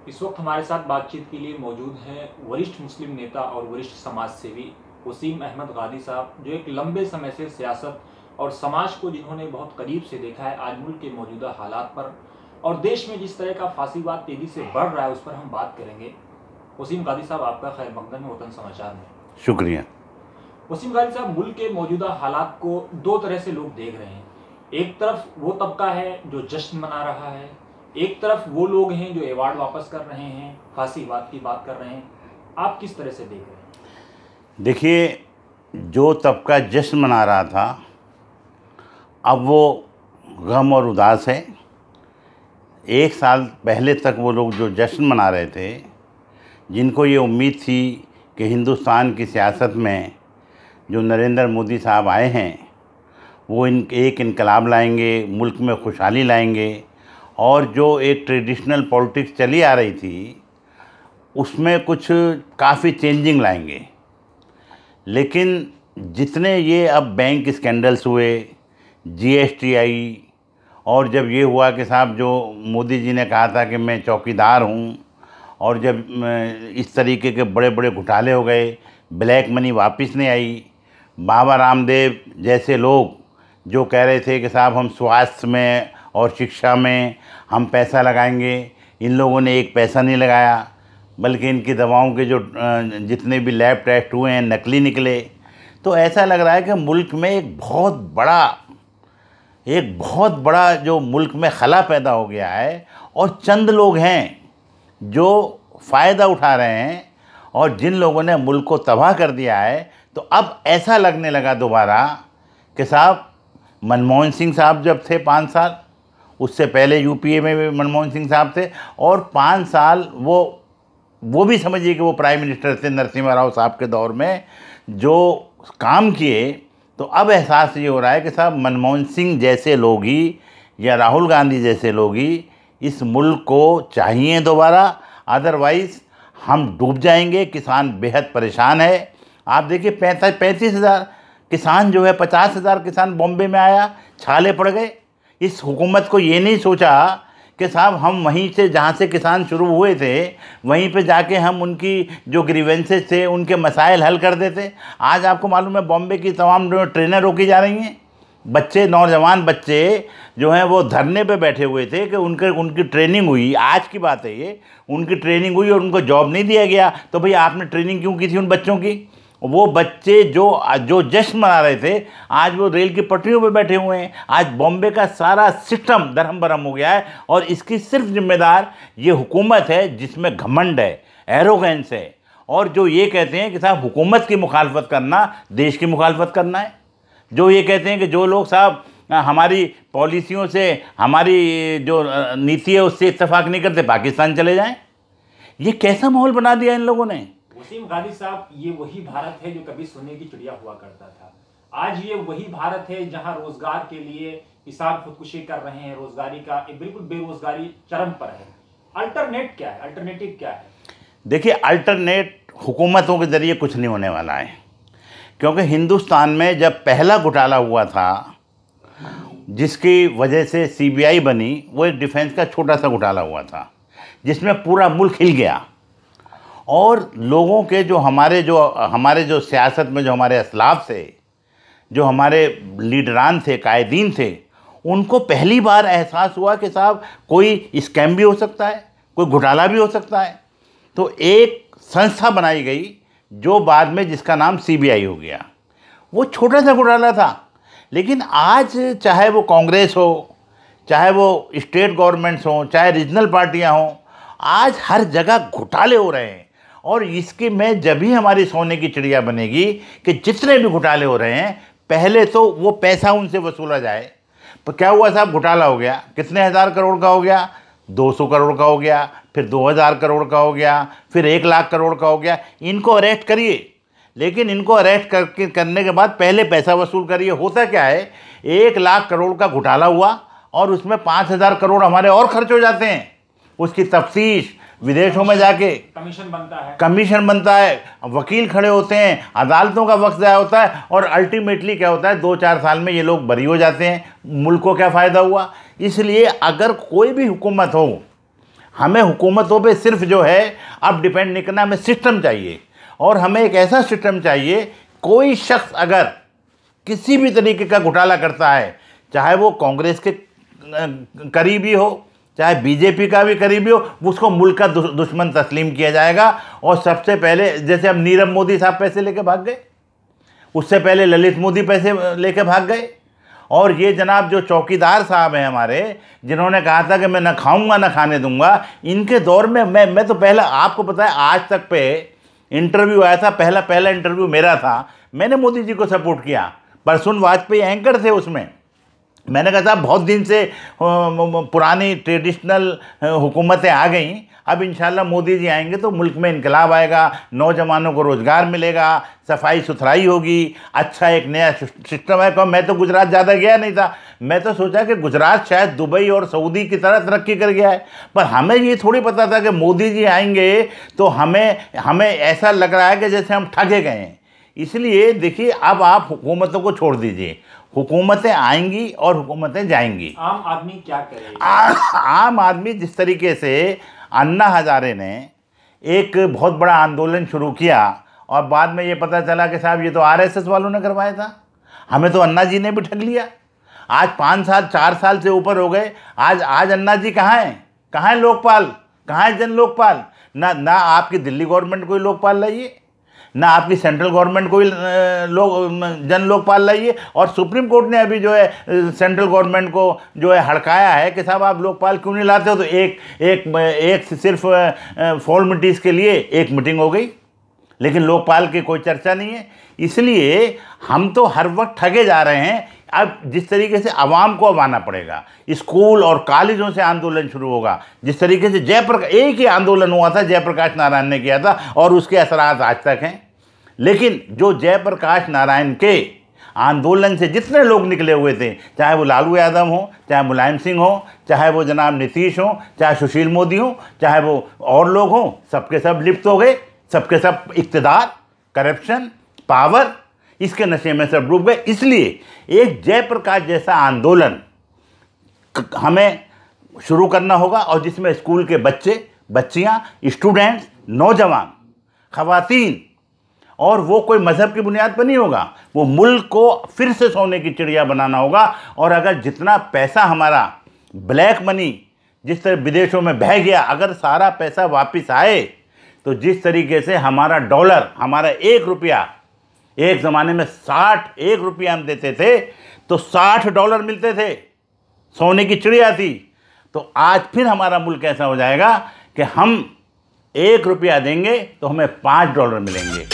इस वक्त हमारे साथ बातचीत के लिए मौजूद हैं वरिष्ठ मुस्लिम नेता और वरिष्ठ समाज सेवी वसीम अहमद गादी साहब, जो एक लंबे समय से सियासत और समाज को जिन्होंने बहुत करीब से देखा है। आज मुल्क के मौजूदा हालात पर और देश में जिस तरह का फांसीवाद तेजी से बढ़ रहा है उस पर हम बात करेंगे। वसीम गादी साहब, आपका खैर मकदम है वतन समाचार में। शुक्रिया। वसीम गादी साहब, मुल्क के मौजूदा हालात को दो तरह से लोग देख रहे हैं। एक तरफ वो तबका है जो जश्न मना रहा है, एक तरफ वो लोग हैं जो अवार्ड वापस कर रहे हैं, फांसीवाद की बात कर रहे हैं। आप किस तरह से देख रहे हैं? देखिए, जो तबका जश्न मना रहा था अब वो गम और उदास है। एक साल पहले तक वो लोग जो जश्न मना रहे थे, जिनको ये उम्मीद थी कि हिंदुस्तान की सियासत में जो नरेंद्र मोदी साहब आए हैं वो एक इनकलाब लाएंगे, मुल्क में खुशहाली लाएंगे और जो एक ट्रेडिशनल पॉलिटिक्स चली आ रही थी उसमें कुछ काफ़ी चेंजिंग लाएंगे। लेकिन जितने ये अब बैंक स्कैंडल्स हुए, जीएसटी आई, और जब ये हुआ कि साहब जो मोदी जी ने कहा था कि मैं चौकीदार हूँ, और जब इस तरीके के बड़े बड़े घोटाले हो गए, ब्लैक मनी वापस नहीं आई, बाबा रामदेव जैसे लोग जो कह रहे थे कि साहब हम स्वास्थ्य में और शिक्षा में हम पैसा लगाएंगे, इन लोगों ने एक पैसा नहीं लगाया, बल्कि इनकी दवाओं के जो जितने भी लैब टेस्ट हुए हैं नकली निकले। तो ऐसा लग रहा है कि मुल्क में एक बहुत बड़ा जो मुल्क में खला पैदा हो गया है और चंद लोग हैं जो फ़ायदा उठा रहे हैं, और जिन लोगों ने मुल्क को तबाह कर दिया है। तो अब ऐसा लगने लगा दोबारा कि साहब मनमोहन सिंह साहब जब थे 5 साल, उससे पहले यूपीए में भी मनमोहन सिंह साहब थे, और 5 साल वो भी समझिए कि वो प्राइम मिनिस्टर थे नरसिम्हा राव साहब के दौर में जो काम किए। तो अब एहसास ये हो रहा है कि साहब मनमोहन सिंह जैसे लोग ही या राहुल गांधी जैसे लोग ही इस मुल्क को चाहिए दोबारा, अदरवाइज़ हम डूब जाएंगे। किसान बेहद परेशान है। आप देखिए 35,000 किसान जो है, 50,000 किसान बॉम्बे में आया, छाले पड़ गए। इस हुकूमत को ये नहीं सोचा कि साहब हम वहीं से जहाँ से किसान शुरू हुए थे वहीं पे जाके हम उनकी जो ग्रीवेंसेस थे उनके मसाइल हल कर देते। आज आपको मालूम है बॉम्बे की तमाम जो ट्रेनें रोकी जा रही हैं। बच्चे, नौजवान बच्चे जो हैं वो धरने पे बैठे हुए थे कि उनकी ट्रेनिंग हुई। आज की बात है ये, उनकी ट्रेनिंग हुई और उनको जॉब नहीं दिया गया। तो भई आपने ट्रेनिंग क्यों की थी उन बच्चों की? वो बच्चे जो जश्न मना रहे थे आज वो रेल की पटरियों पे बैठे हुए हैं। आज बॉम्बे का सारा सिस्टम दरहम बरहम हो गया है, और इसकी सिर्फ जिम्मेदार ये हुकूमत है जिसमें घमंड है, एरोगेंस है, और जो ये कहते हैं कि साहब हुकूमत की मुखालफत करना देश की मुखालफत करना है। जो ये कहते हैं कि जो लोग साहब हमारी पॉलिसियों से, हमारी जो नीति है उससे इत्तेफाक नहीं करते, पाकिस्तान चले जाएं। ये कैसा माहौल बना दिया इन लोगों ने? वसीम गादी साहब, ये वही भारत है जो कभी सोने की चिड़िया हुआ करता था। आज ये वही भारत है जहां रोजगार के लिए किसान खुदकुशी कर रहे हैं, रोजगारी का बिल्कुल बेरोजगारी चरम पर है। अल्टरनेट क्या है? अल्टरनेटिव क्या है? देखिए, अल्टरनेट हुकूमतों के ज़रिए कुछ नहीं होने वाला है, क्योंकि हिंदुस्तान में जब पहला घोटाला हुआ था जिसकी वजह से सीबीआई बनी, वो एक डिफेंस का छोटा सा घोटाला हुआ था जिसमें पूरा मुल्क हिल गया, और लोगों के जो हमारे जो सियासत में जो हमारे असलाफ थे, जो हमारे लीडरान थे, कायदीन थे, उनको पहली बार एहसास हुआ कि साहब कोई स्कैम भी हो सकता है, कोई घोटाला भी हो सकता है। तो एक संस्था बनाई गई जो बाद में जिसका नाम सीबीआई हो गया। वो छोटा सा घोटाला था, लेकिन आज चाहे वो कांग्रेस हो, चाहे वो स्टेट गवर्नमेंट्स हों, चाहे रीजनल पार्टियां हों, आज हर जगह घोटाले हो रहे हैं। और इसकी में जब ही हमारी सोने की चिड़िया बनेगी कि जितने भी घोटाले हो रहे हैं पहले तो वो पैसा उनसे वसूला जाए। तो क्या हुआ साहब, घोटाला हो गया, कितने हज़ार करोड़ का हो गया, 200 करोड़ का हो गया, फिर 2000 करोड़ का हो गया, फिर 1 लाख करोड़ का हो गया। इनको अरेस्ट करिए, लेकिन इनको अरेस्ट करने के बाद पहले पैसा वसूल करिए। होता क्या है, 1 लाख करोड़ का घोटाला हुआ और उसमें 5000 करोड़ हमारे और खर्च हो जाते हैं। उसकी तफ्तीश विदेशों में जाके कमीशन बनता है, वकील खड़े होते हैं, अदालतों का वक्त ज़ाया होता है, और अल्टीमेटली क्या होता है 2-4 साल में ये लोग बरी हो जाते हैं। मुल्क को क्या फ़ायदा हुआ? इसलिए अगर कोई भी हुकूमत हो, हमें हुकूमतों पे सिर्फ जो है अब डिपेंड नहीं करना, हमें सिस्टम चाहिए। और हमें एक ऐसा सिस्टम चाहिए, कोई शख्स अगर किसी भी तरीके का घोटाला करता है, चाहे वो कांग्रेस के करीबी हो, चाहे बीजेपी का भी करीबी हो, उसको मुल्क का दुश्मन तस्लीम किया जाएगा। और सबसे पहले, जैसे अब नीरव मोदी साहब पैसे लेके भाग गए, उससे पहले ललित मोदी पैसे लेके भाग गए, और ये जनाब जो चौकीदार साहब हैं हमारे, जिन्होंने कहा था कि मैं न खाऊंगा न खाने दूंगा, इनके दौर में मैं तो पहला, आपको पता है आज तक पे इंटरव्यू आया था, पहला इंटरव्यू मेरा था, मैंने मोदी जी को सपोर्ट किया। प्रसून वाजपेयी एंकर थे उसमें, मैंने कहा था बहुत दिन से पुरानी ट्रेडिशनल हुकूमतें आ गई, अब इंशाल्लाह मोदी जी आएंगे तो मुल्क में इनकलाब आएगा, नौजवानों को रोज़गार मिलेगा, सफाई सुथराई होगी, अच्छा एक नया सिस्टम है। मैं तो गुजरात ज़्यादा गया नहीं था, मैं तो सोचा कि गुजरात शायद दुबई और सऊदी की तरह तरक्की कर गया है, पर हमें ये थोड़ी पता था कि मोदी जी आएंगे तो हमें ऐसा लग रहा है कि जैसे हम ठगे गए हैं। इसलिए देखिए, अब आप हुकूमतों को छोड़ दीजिए, हुकूमतें आएंगी और हुकूमतें जाएंगी। आम आदमी क्या करे? आम आदमी जिस तरीके से अन्ना हजारे ने एक बहुत बड़ा आंदोलन शुरू किया और बाद में ये पता चला कि साहब ये तो आरएसएस वालों ने करवाया था, हमें तो अन्ना जी ने भी ठग लिया। आज 5 साल 4 साल से ऊपर हो गए, आज अन्ना जी कहाँ हैं? कहाँ है लोकपाल? कहाँ है जन लोकपाल? ना आपकी दिल्ली गवर्नमेंट कोई लोकपाल लाइए, ना आपकी सेंट्रल गवर्नमेंट कोई जन लोकपाल लाइए। और सुप्रीम कोर्ट ने अभी जो है सेंट्रल गवर्नमेंट को जो है हड़काया है कि साहब आप लोकपाल क्यों नहीं लाते हो, तो एक सिर्फ फॉर्मेलिटीज़ के लिए एक मीटिंग हो गई, लेकिन लोकपाल की कोई चर्चा नहीं है। इसलिए हम तो हर वक्त ठगे जा रहे हैं। अब जिस तरीके से आवाम को अब आना पड़ेगा, स्कूल और कॉलेजों से आंदोलन शुरू होगा, जिस तरीके से एक ही आंदोलन हुआ था, जयप्रकाश नारायण ने किया था, और उसके असरात आज तक हैं। लेकिन जो जयप्रकाश नारायण के आंदोलन से जितने लोग निकले हुए थे, चाहे वो लालू यादव हो, चाहे मुलायम सिंह हो, चाहे वो जनाब नीतीश हो, चाहे सुशील मोदी हो, चाहे वो और लोग हों, सबके सब लिप्त हो गए, सबके सब इक़्तिदार, करप्शन, पावर, इसके नशे में सब डूब गए। इसलिए एक जयप्रकाश जैसा आंदोलन हमें शुरू करना होगा, और जिसमें स्कूल के बच्चे, बच्चियां, स्टूडेंट्स, नौजवान, ख़वातीन, और वो कोई मज़हब की बुनियाद पर नहीं होगा, वो मुल्क को फिर से सोने की चिड़िया बनाना होगा। और अगर जितना पैसा हमारा ब्लैक मनी जिस तरह विदेशों में बह गया, अगर सारा पैसा वापस आए, तो जिस तरीके से हमारा डॉलर, हमारा 1 रुपया, एक ज़माने में 1 रुपया हम देते थे तो $60 मिलते थे, सोने की चिड़िया थी। तो आज फिर हमारा मुल्क ऐसा हो जाएगा कि हम 1 रुपया देंगे तो हमें $5 मिलेंगे।